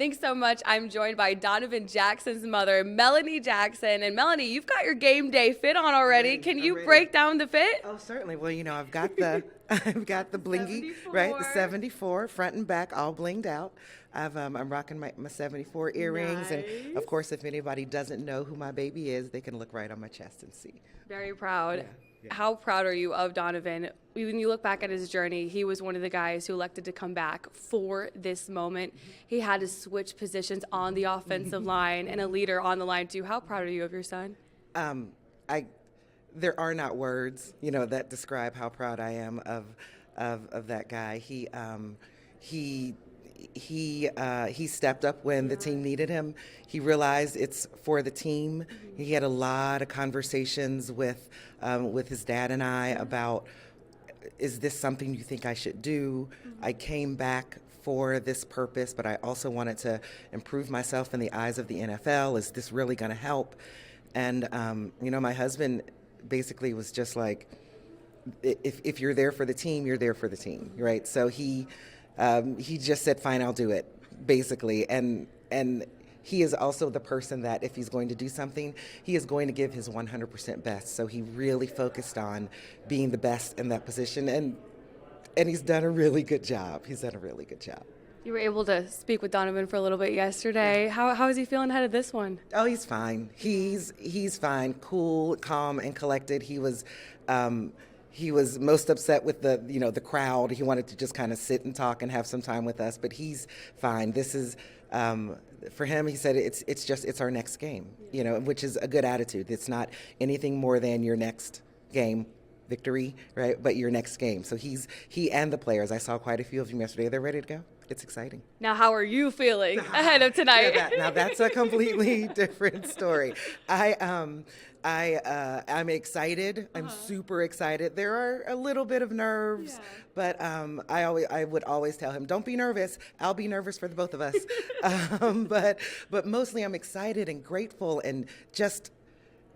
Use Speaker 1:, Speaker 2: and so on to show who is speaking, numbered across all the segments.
Speaker 1: Thanks so much. I'm joined by Donovan Jackson's mother, Melanie Jackson. And Melanie, you've got your game day fit on already. Can you break down the fit?
Speaker 2: Oh, certainly. Well, I've got the I've got the blingy, right? The 74 front and back, all blinged out. I'm rocking my 74 earrings,
Speaker 1: Nice.
Speaker 2: and of course, if anybody doesn't know who my baby is, they can look right on my chest and see.
Speaker 1: Very proud.
Speaker 2: Yeah.
Speaker 1: How proud are you of Donovan? When you look back at his journey, he was one of the guys who elected to come back for this moment. He had to switch positions on the offensive line and a leader on the line too. How proud are you of your son?
Speaker 2: There are not words, that describe how proud I am of that guy. He stepped up when the team needed him. He realized it's for the team. He had a lot of conversations with his dad and I about, is this something you think I should do? I came back for this purpose, but I also wanted to improve myself in the eyes of the NFL. Is this really going to help? And my husband basically was just like, if you're there for the team, you're there for the team, right? So he just said, fine, I'll do it, basically. And he is also the person that if he's going to do something, he is going to give his 100% best. So he really focused on being the best in that position. And he's done a really good job.
Speaker 1: You were able to speak with Donovan for a little bit yesterday. How is he feeling ahead of this one?
Speaker 2: Oh, he's fine. He's fine, cool, calm, and collected. He was most upset with the crowd. He wanted to just kind of sit and talk and have some time with us, but he's fine. This is for him. He said it's our next game, which is a good attitude. It's not anything more than your next game victory, right? But your next game. So he and the players. I saw quite a few of them yesterday. They're ready to go. It's exciting.
Speaker 1: Now, how are you feeling ahead of tonight?
Speaker 2: Now that's a completely different story. I'm excited. I'm super excited. There are a little bit of nerves, but I would always tell him, don't be nervous. I'll be nervous for the both of us. But mostly I'm excited and grateful, and just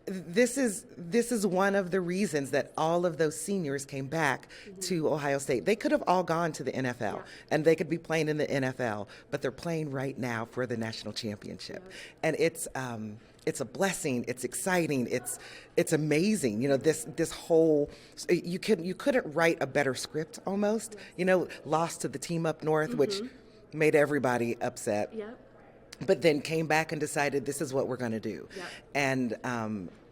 Speaker 2: this is one of the reasons that all of those seniors came back to Ohio State. They could have all gone to the NFL, and they could be playing in the NFL, but they're playing right now for the national championship. And it's a blessing. It's exciting. It's amazing. This whole, you couldn't write a better script almost. Lost to the team up north, which made everybody upset.
Speaker 1: Yep.
Speaker 2: But then came back and decided this is what we're going to do. Yep.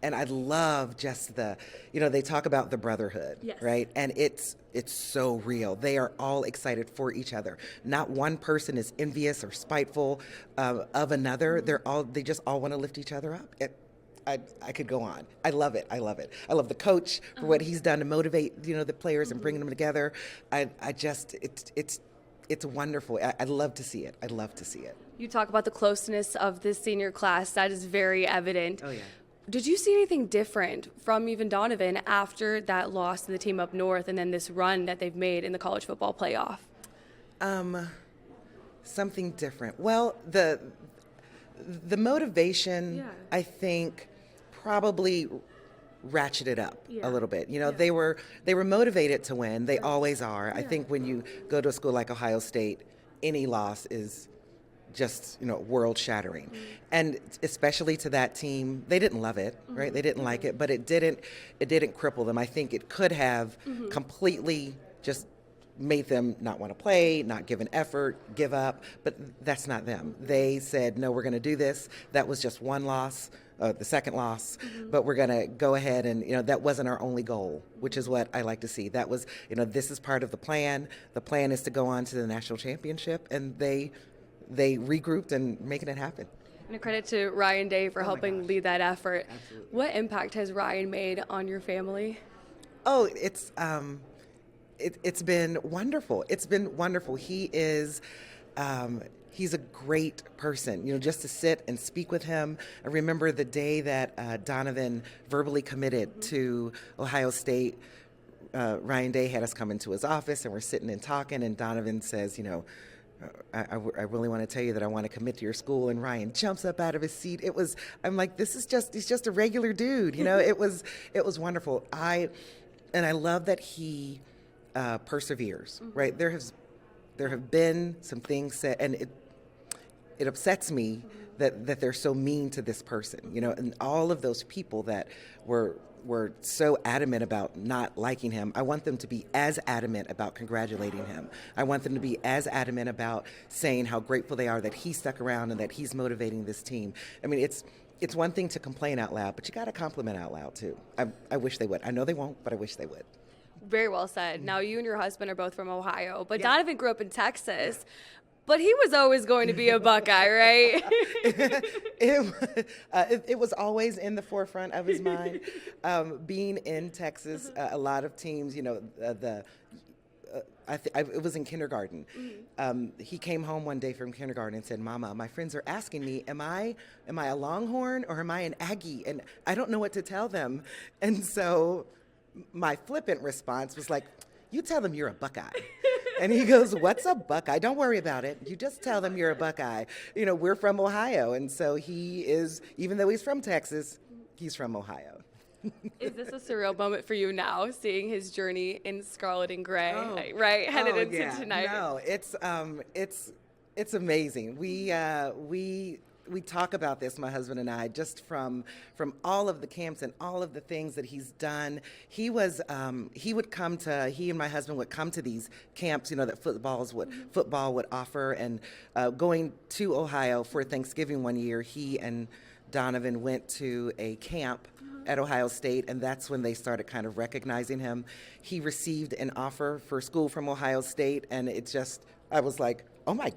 Speaker 2: And I love just they talk about the brotherhood, right? And it's so real. They are all excited for each other. Not one person is envious or spiteful of another. They just all want to lift each other up. I could go on. I love it. I love the coach for what he's done to motivate, the players and bringing them together. It's wonderful. I love to see it.
Speaker 1: You talk about the closeness of this senior class. That is very evident.
Speaker 2: Oh, yeah.
Speaker 1: Did you see anything different from even Donovan after that loss to the team up north and then this run that they've made in the college football playoff?
Speaker 2: Something different. Well, the motivation, I think, probably ratcheted up a little bit. They were motivated to win. They always are. I think when you go to a school like Ohio State, any loss is just world shattering. And especially to that team, they didn't love it, right? They didn't like it, but it didn't cripple them. I think it could have completely just made them not want to play, not give an effort, give up, but that's not them. They said, no, we're going to do this. That was just one loss, the second loss, but we're going to go ahead and, that wasn't our only goal, which is what I like to see. That was, this is part of the plan. The plan is to go on to the national championship, and they regrouped and making it happen.
Speaker 1: And a credit to Ryan Dayve for helping lead that effort.
Speaker 2: Absolutely.
Speaker 1: What impact has Ryan made on your family?
Speaker 2: Oh, it's been wonderful. It's been wonderful. He is he's a great person. Just to sit and speak with him. I remember the day that Donovan verbally committed to Ohio State. Ryan Day had us come into his office, and we're sitting and talking, and Donovan says, I really want to tell you that I want to commit to your school. And Ryan jumps up out of his seat. I'm like, he's just a regular dude. It was wonderful. I love that he perseveres, right? There have been some things said, and it upsets me that they're so mean to this person, and all of those people that were so adamant about not liking him. I want them to be as adamant about congratulating him. I want them to be as adamant about saying how grateful they are that he stuck around and that he's motivating this team. I mean, it's one thing to complain out loud, but you got to compliment out loud too. I wish they would. I know they won't, but I wish they would.
Speaker 1: Very well said. Now, you and your husband are both from Ohio, but
Speaker 2: Yeah.
Speaker 1: Donovan grew up in Texas. But he was always going to be a Buckeye, right?
Speaker 2: It was always in the forefront of his mind. Being in Texas, a lot of teams, it was in kindergarten. He came home one day from kindergarten and said, "Mama, my friends are asking me, am I a Longhorn or am I an Aggie? And I don't know what to tell them." And so my flippant response was like, "You tell them you're a Buckeye." And he goes, "What's a Buckeye? Don't worry about it. You just tell them you're a Buckeye." We're from Ohio, and so he is, even though he's from Texas, he's from Ohio.
Speaker 1: Is this a surreal moment for you now, seeing his journey in scarlet and gray, right, headed into tonight?
Speaker 2: No, it's amazing. We talk about this, my husband and I, just from all of the camps and all of the things that he's done. He and my husband would come to these camps, that football would offer. And going to Ohio for Thanksgiving one year, he and Donovan went to a camp at Ohio State, and that's when they started kind of recognizing him. He received an offer for school from Ohio State, and I was like, "Oh my,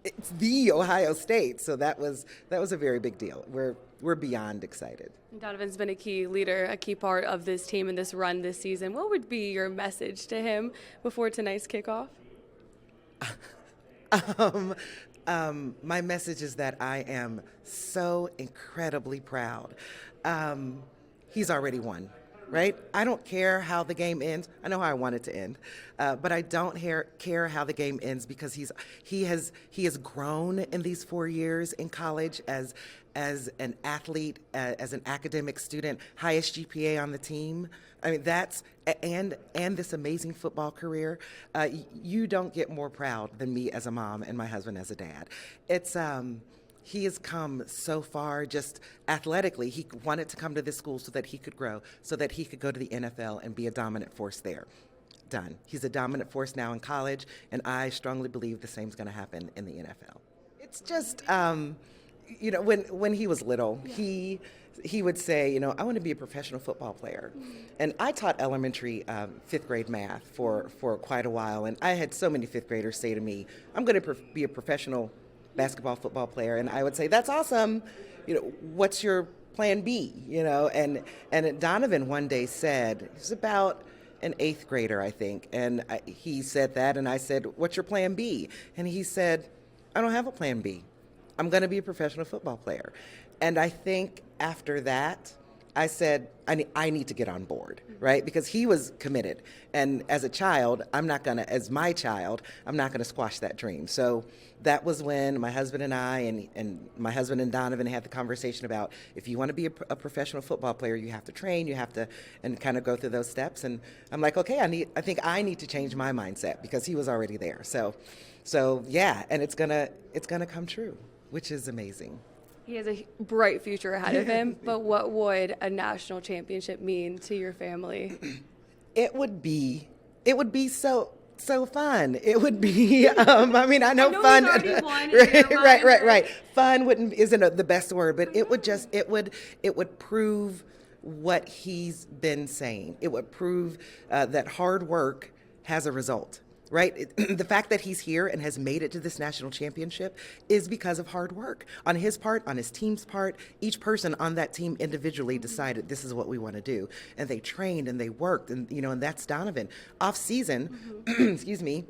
Speaker 2: it's the Ohio State." So that was a very big deal. We're beyond excited.
Speaker 1: Donovan's been a key leader, a key part of this team and this run this season. What would be your message to him before tonight's kickoff?
Speaker 2: My message is that I am so incredibly proud. He's already won. Right? I don't care how the game ends. I know how I want it to end, but I don't care how the game ends because he has grown in these 4 years in college as an athlete, as an academic student, highest GPA on the team. I mean, and this amazing football career. You don't get more proud than me as a mom and my husband as a dad. He has come so far just athletically. He wanted to come to this school so that he could grow, so that he could go to the NFL and be a dominant force there. Done. He's a dominant force now in college, and I strongly believe the same is going to happen in the NFL. It's just, when he was little, he would say, I want to be a professional football player. And I taught elementary fifth grade math for quite a while, and I had so many fifth graders say to me, "I'm going to be a professional basketball, football player." And I would say, "That's awesome. What's your plan B?" And Donovan one day said, he's about an 8th grader, I think. And he said that, and I said, "What's your plan B?" And he said, "I don't have a plan B. I'm going to be a professional football player." And I think after that, I said, I need to get on board, right? Because he was committed. And as a child, as my child, I'm not going to squash that dream. So that was when my husband and I and my husband and Donovan had the conversation about, if you want to be a professional football player, you have to train, and kind of go through those steps. And I'm like, okay, I think I need to change my mindset because he was already there. So yeah, and it's gonna come true, which is amazing.
Speaker 1: He has a bright future ahead of him, but what would a national championship mean to your family?
Speaker 2: It would be so fun. It would be, I know fun. Right. Fun isn't the best word, but it would prove what he's been saying. It would prove that hard work has a result. Right? The fact that he's here and has made it to this national championship is because of hard work. On his part, on his team's part, each person on that team individually decided this is what we want to do. And they trained and they worked, and and that's Donovan. Off season, excuse me,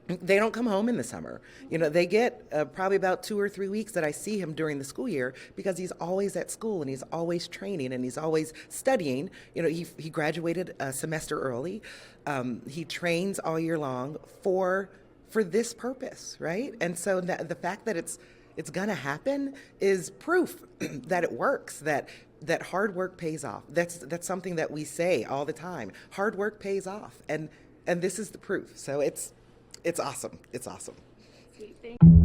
Speaker 2: they don't come home in the summer. They get probably about 2 or 3 weeks that I see him during the school year because he's always at school and he's always training and he's always studying. He graduated a semester early. He trains all year long for this purpose, right? And so the fact that it's going to happen is proof that it works, that hard work pays off. That's something that we say all the time. Hard work pays off, and this is the proof. So it's awesome. It's awesome.
Speaker 1: Sweet. Thank you.